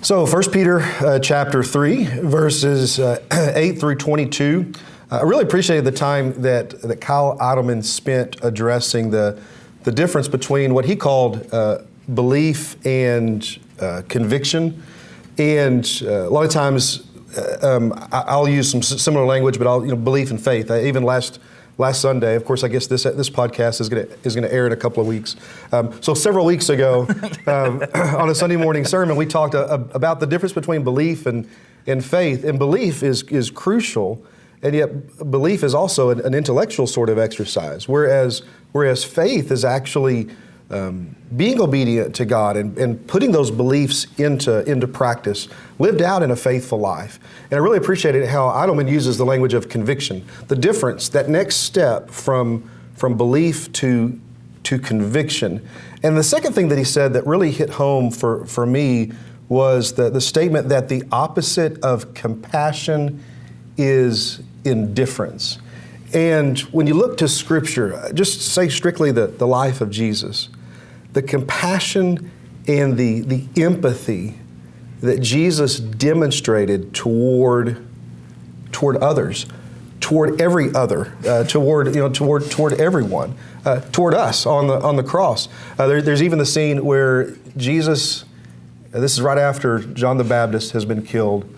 So 1 Peter chapter 3, verses 8 through 22. I really appreciated the time that Kyle Idleman spent addressing the difference between what he called belief and conviction. And a lot of times I'll use some similar language, but belief and faith. Even last Sunday, of course, I guess this podcast is going to air in a couple of weeks. So several weeks ago, on a Sunday morning sermon, we talked about the difference between belief and faith. And belief is crucial, and yet belief is also an intellectual sort of exercise. Whereas faith is actually being obedient to God and putting those beliefs into practice, lived out in a faithful life. And I really appreciated how Idleman uses the language of conviction, the difference, that next step from belief to conviction. And the second thing that he said that really hit home for me was the statement that the opposite of compassion is indifference. And when you look to Scripture, just say strictly the life of Jesus, the compassion and the empathy that Jesus demonstrated toward others, toward every other, toward everyone, toward us on the cross. There's even the scene where Jesus, this is right after John the Baptist has been killed.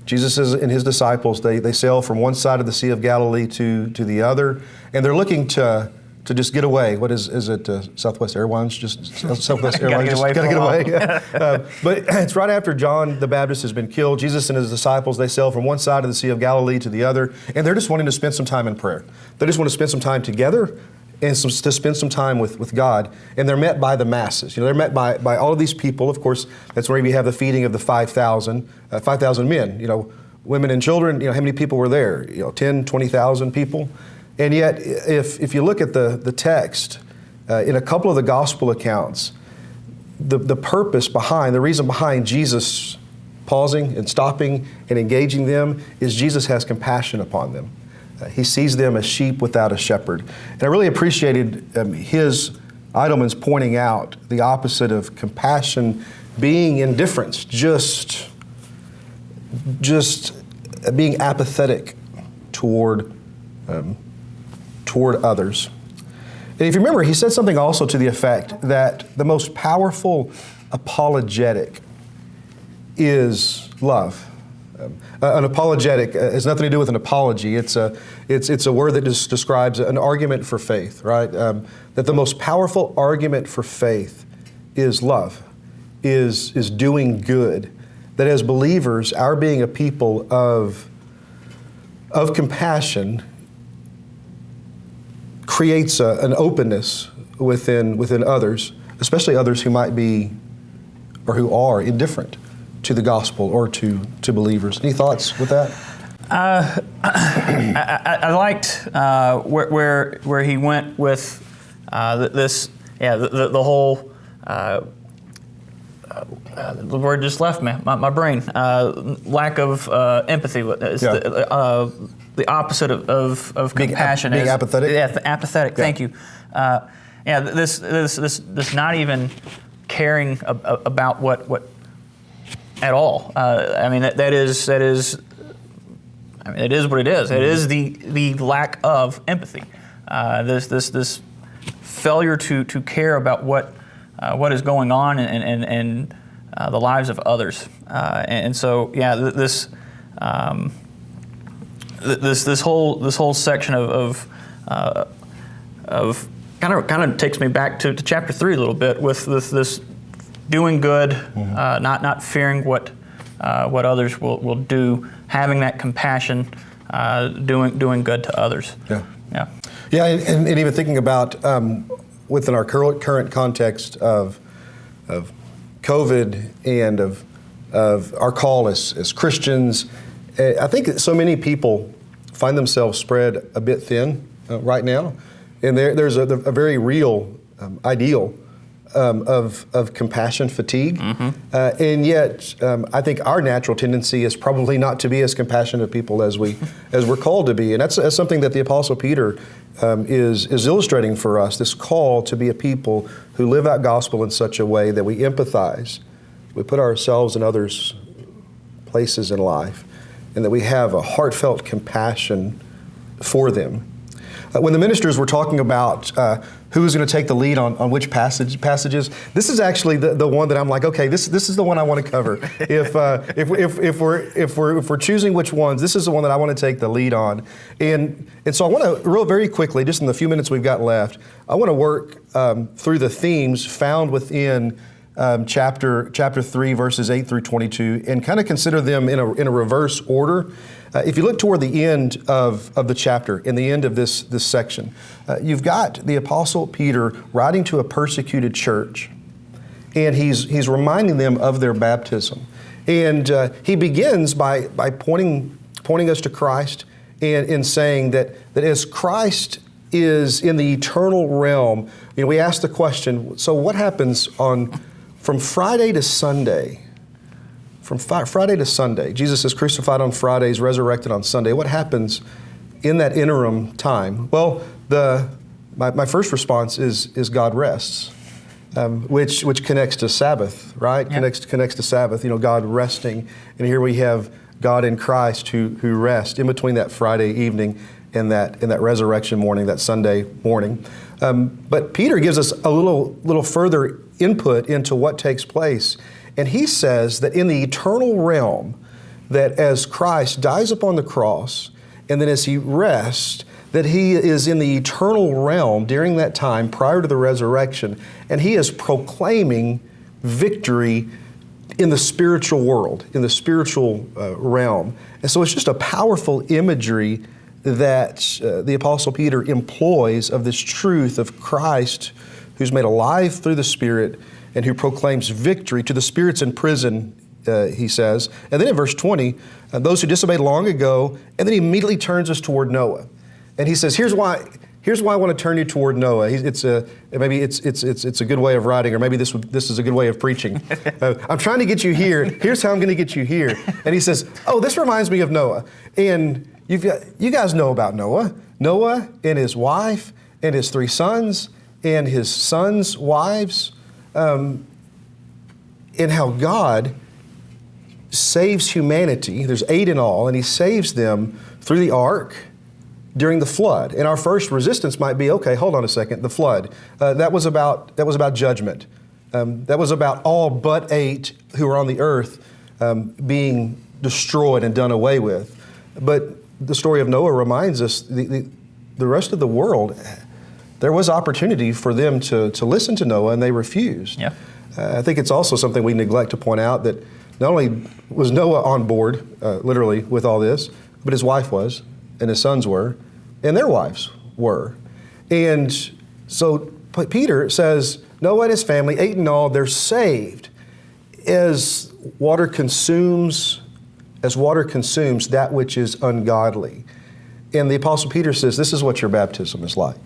Jesus and his disciples, they sail from one side of the Sea of Galilee to the other, and they're looking to just get away. What is it? Southwest Airlines? Just Southwest Airlines? Got to get away. Yeah. But it's right after John the Baptist has been killed. Jesus and his disciples, they sail from one side of the Sea of Galilee to the other, and they're just wanting to spend some time in prayer. They just want to spend some time together and to spend some time with God. And they're met by the masses. They're met by all of these people. Of course, that's where we have the feeding of the 5,000 men. Women and children. How many people were there? 10, 20,000 people. And yet, if you look at the text, in a couple of the gospel accounts, the purpose behind, the reason behind Jesus pausing and stopping and engaging them is Jesus has compassion upon them. He sees them as sheep without a shepherd. And I really appreciated Idleman's pointing out the opposite of compassion being indifference, just being apathetic toward others. And if you remember, he said something also to the effect that the most powerful apologetic is love. An apologetic has nothing to do with an apology. It's a word that just describes an argument for faith, right? That the most powerful argument for faith is love, is doing good. That as believers, our being a people of compassion creates an openness within others, especially others who might be or who are indifferent to the gospel or to believers. Any thoughts with that? I liked where he went with this. Yeah, the whole. The word just left me. My brain. Lack of empathy. The opposite of compassion. Being apathetic. Yeah, apathetic. Yeah. Thank you. This not even caring about what at all. That is it is what it is. It is the lack of empathy. This failure to care about what is going on and the lives of others. And so this whole section of kind of takes me back to chapter 3 a little bit with this doing good, not fearing what others will do, having that compassion, doing good to others. Yeah, and even thinking about within our current context of COVID and of our call as Christians, I think that so many people find themselves spread a bit thin right now, and there's a very real ideal of compassion fatigue, and yet I think our natural tendency is probably not to be as compassionate people as we're called to be, and that's something that the Apostle Peter is illustrating for us. This call to be a people who live out gospel in such a way that we empathize, we put ourselves in others' places in life, and that we have a heartfelt compassion for them. When the ministers were talking about who was going to take the lead on which passages, this is actually the one that I'm like, okay, this is the one I want to cover. If we're choosing which ones, this is the one that I want to take the lead on. And so I want to very quickly, just in the few minutes we've got left, I want to work through the themes found within chapter 3, verses 8 through 22, and kind of consider them in a reverse order. If you look toward the end of the chapter, in the end of this section, you've got the Apostle Peter writing to a persecuted church, and he's reminding them of their baptism. And he begins by pointing us to Christ and saying that as Christ is in the eternal realm, we ask the question, so what happens from Friday to Sunday? From Friday to Sunday, Jesus is crucified on Fridays, resurrected on Sunday. What happens in that interim time? Well, my first response is God rests, which connects to Sabbath, right? Yep. Connects to Sabbath. God resting, and here we have God in Christ who rests in between that Friday evening and that resurrection morning, that Sunday morning. But Peter gives us a little further input into what takes place. And he says that in the eternal realm, that as Christ dies upon the cross, and then as he rests, that he is in the eternal realm during that time prior to the resurrection, and he is proclaiming victory in the spiritual world, in the spiritual realm. And so it's just a powerful imagery that the Apostle Peter employs of this truth of Christ who's made alive through the Spirit and who proclaims victory to the spirits in prison, he says. And then in verse 20, those who disobeyed long ago, and then he immediately turns us toward Noah. And he says, here's why I want to turn you toward Noah. Maybe it's a good way of writing, or maybe this is a good way of preaching. I'm trying to get you here. Here's how I'm going to get you here. And he says, oh, this reminds me of Noah. And you guys know about Noah. Noah and his wife and his 3 sons and his sons' wives, and how God saves humanity. There's 8 in all, and he saves them through the ark during the flood. And our first resistance might be, okay, hold on a second, the flood. That was about judgment. That was about all but 8 who were on the earth being destroyed and done away with. But the story of Noah reminds us the rest of the world, there was opportunity for them to listen to Noah, and they refused. Yeah. I think it's also something we neglect to point out, that not only was Noah on board, literally, with all this, but his wife was, and his sons were, and their wives were. And so Peter says, Noah and his family, 8 in all, they're saved. As water consumes that which is ungodly. And the Apostle Peter says, this is what your baptism is like.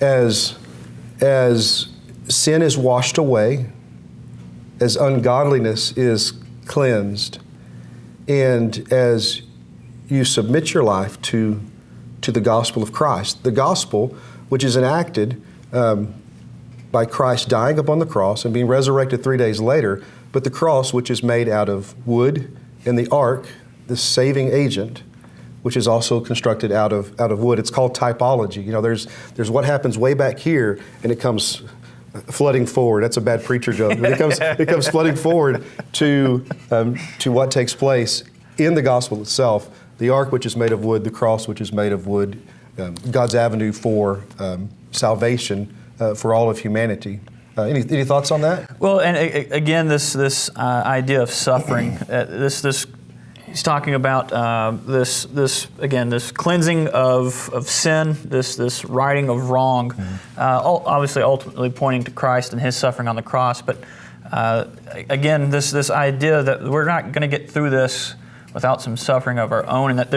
As sin is washed away, as ungodliness is cleansed, and as you submit your life to the gospel of Christ, the gospel which is enacted by Christ dying upon the cross and being resurrected 3 days later, but the cross which is made out of wood, and the ark, the saving agent, which is also constructed out of wood. It's called typology. There's what happens way back here, and it comes flooding forward. That's a bad preacher joke. But it comes flooding forward to what takes place in the gospel itself. The ark, which is made of wood, the cross, which is made of wood, God's avenue for salvation for all of humanity. Any thoughts on that? Well, and again, this idea of suffering. He's talking about this cleansing of sin, this righting of wrong. Obviously, ultimately pointing to Christ and His suffering on the cross. But again, this idea that we're not going to get through this without some suffering of our own, and that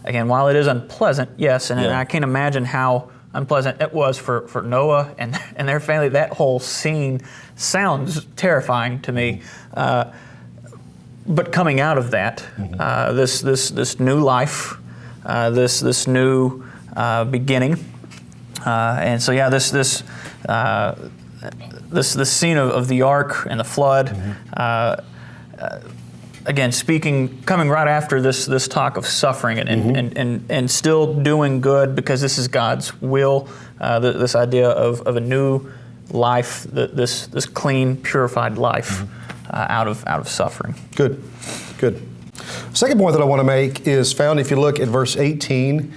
again, while it is unpleasant, yes, and I can't imagine how unpleasant it was for Noah and their family. That whole scene sounds terrifying to me. But coming out of that, this new life, this new beginning, and so this scene of the ark and the flood. again, coming right after this talk of suffering and still doing good because this is God's will. This idea of a new life, this clean, purified life out of suffering. Good. Second point that I want to make is found if you look at verse 18.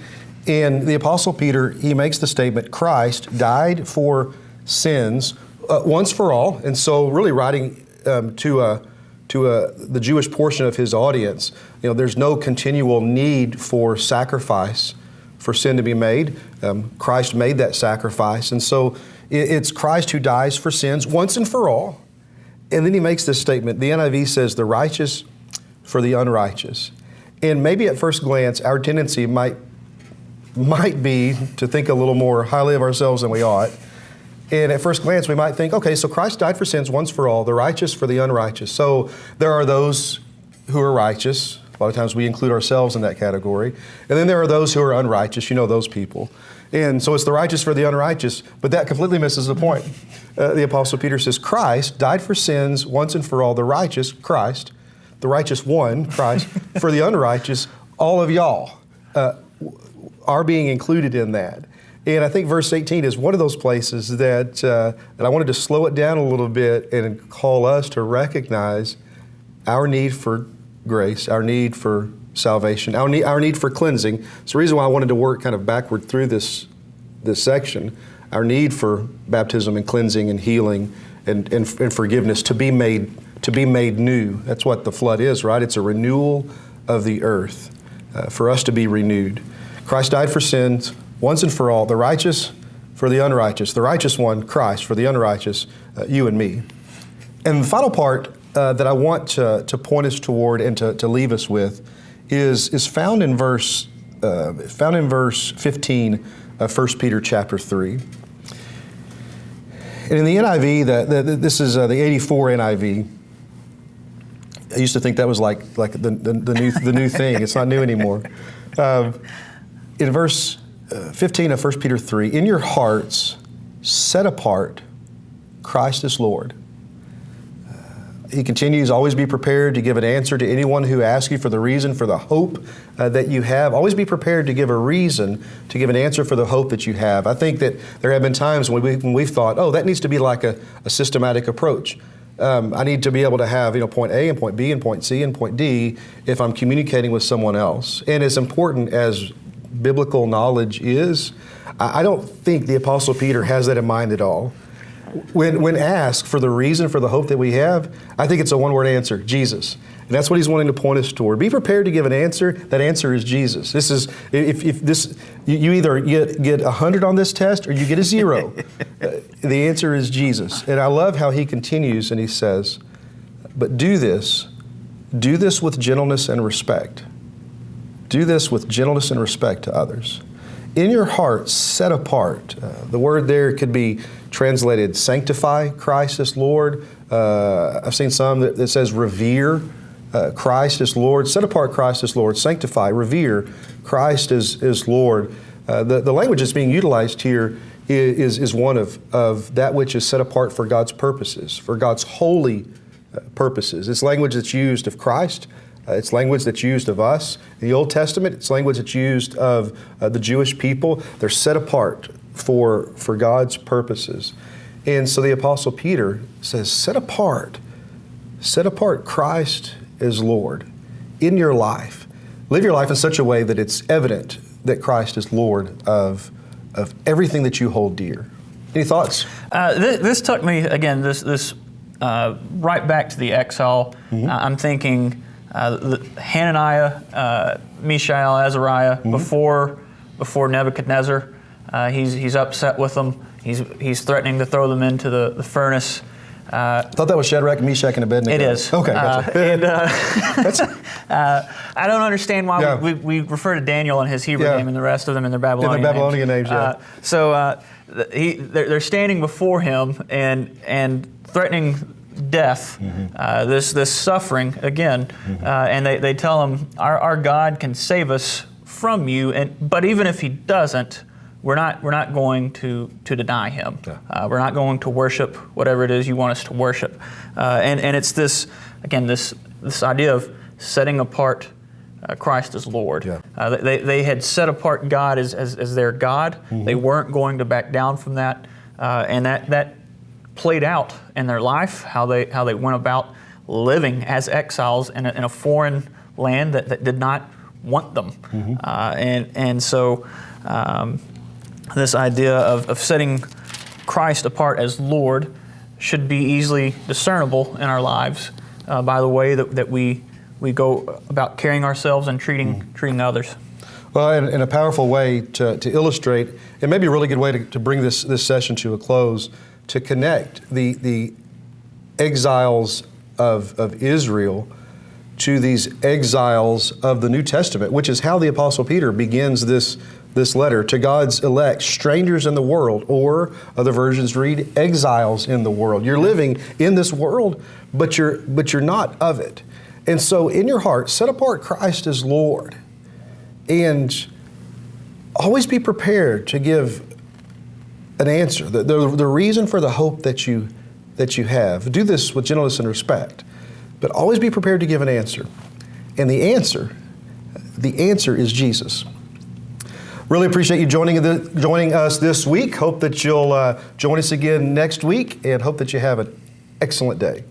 And the Apostle Peter, he makes the statement, Christ died for sins once for all. And so really writing to the Jewish portion of his audience, there's no continual need for sacrifice for sin to be made. Christ made that sacrifice. And so it's Christ who dies for sins once and for all. And then he makes this statement. The NIV says, the righteous for the unrighteous. And maybe at first glance, our tendency might be to think a little more highly of ourselves than we ought. And at first glance, we might think, okay, so Christ died for sins once for all, the righteous for the unrighteous. So there are those who are righteous. A lot of times we include ourselves in that category. And then there are those who are unrighteous. You know those people. And so it's the righteous for the unrighteous, but that completely misses the point. The Apostle Peter says, Christ died for sins once and for all, the righteous, Christ, the righteous one, Christ, for the unrighteous, all of y'all. Are being included in that. And I think verse 18 is one of those places that I wanted to slow it down a little bit and call us to recognize our need for grace, our need for salvation, our need for cleansing. It's the reason why I wanted to work kind of backward through this section, our need for baptism and cleansing and healing and forgiveness to be made new. That's what the flood is, right? It's a renewal of the earth for us to be renewed. Christ died for sins once and for all, the righteous for the unrighteous, the righteous one, Christ, for the unrighteous, you and me. And the final part that I want to point us toward and to leave us with is found in verse 15 of 1 Peter chapter 3. And in the NIV, this is the 84 NIV. I used to think that was like the new thing. It's not new anymore. In verse 15 of 1 Peter 3, in your hearts set apart Christ as Lord. He continues, always be prepared to give an answer to anyone who asks you for the reason for the hope that you have. Always be prepared to give a reason, to give an answer for the hope that you have. I think that there have been times when we've thought, that needs to be like a systematic approach. I need to be able to have point A and point B and point C and point D if I'm communicating with someone else. And as important as biblical knowledge is, I don't think the Apostle Peter has that in mind at all. When asked for the reason for the hope that we have, I think it's a one-word answer, Jesus. And that's what he's wanting to point us toward. Be prepared to give an answer. That answer is Jesus. This is you either get 100 on this test or you get a 0. The answer is Jesus. And I love how he continues and he says, but do this with gentleness and respect. Do this with gentleness and respect to others. In your heart, set apart. The word there could be translated sanctify Christ as Lord. I've seen some that says revere Christ as Lord. Set apart Christ as Lord. Sanctify, revere Christ as Lord. The language that's being utilized here is one of that which is set apart for God's purposes, for God's holy purposes. It's language that's used of Christ. It's language that's used of us. In the Old Testament, it's language that's used of the Jewish people. They're set apart for God's purposes. And so the Apostle Peter says, set apart Christ as Lord in your life. Live your life in such a way that it's evident that Christ is Lord of everything that you hold dear. Any thoughts? This took me, again, this right back to the exile. I'm thinking Hananiah, Mishael, Azariah, before Nebuchadnezzar. He's upset with them. He's threatening to throw them into the furnace. I thought that was Shadrach, Meshach, and Abednego. It is. Okay, gotcha. I don't understand why we refer to Daniel in his Hebrew name and the rest of them in their Babylonian names. So they're standing before him and threatening death, this suffering again, and they tell him, our God can save us from you, but even if He doesn't, we're not going to deny Him. We're not going to worship whatever it is you want us to worship. And it's this this idea of setting apart Christ as Lord. Yeah. They had set apart God as their God. Mm-hmm. They weren't going to back down from that, and that played out in their life, how they went about living as exiles in a foreign land that did not want them. Mm-hmm. And so this idea of setting Christ apart as Lord should be easily discernible in our lives by the way that we go about carrying ourselves and treating others. Well, in a powerful way to illustrate, it may be a really good way to bring this session to a close, to connect the exiles of Israel to these exiles of the New Testament, which is how the Apostle Peter begins this letter to God's elect, strangers in the world, or other versions read exiles in the world. You're living in this world, but you're not of it. And so in your heart, set apart Christ as Lord, and always be prepared to give an answer, the reason for the hope that you have. Do this with gentleness and respect, but always be prepared to give an answer. And the answer is Jesus. Really appreciate you joining us this week. Hope that you'll join us again next week, and hope that you have an excellent day.